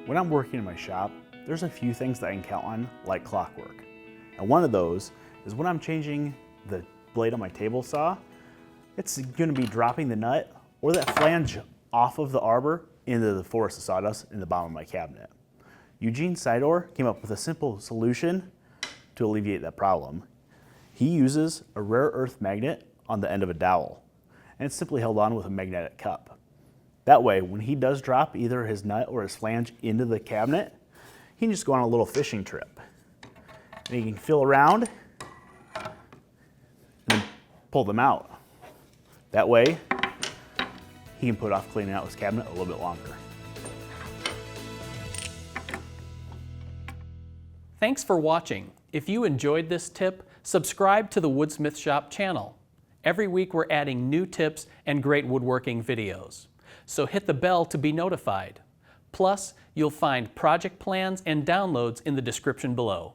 When I'm working in my shop, there's a few things that I can count on like clockwork. And one of those is when I'm changing the blade on my table saw, it's going to be dropping the nut or that flange off of the arbor into the forest of sawdust in the bottom of my cabinet. Eugene Sidor came up with a simple solution to alleviate that problem. He uses a rare earth magnet on the end of a dowel, and it's simply held on with a magnetic cup. That way, when he does drop either his nut or his flange into the cabinet, he can just go on a little fishing trip. And he can feel around and then pull them out. That way, he can put off cleaning out his cabinet a little bit longer. Thanks for watching. If you enjoyed this tip, subscribe to the Woodsmith Shop channel. Every week we're adding new tips and great woodworking videos. So hit the bell to be notified. Plus, you'll find project plans and downloads in the description below.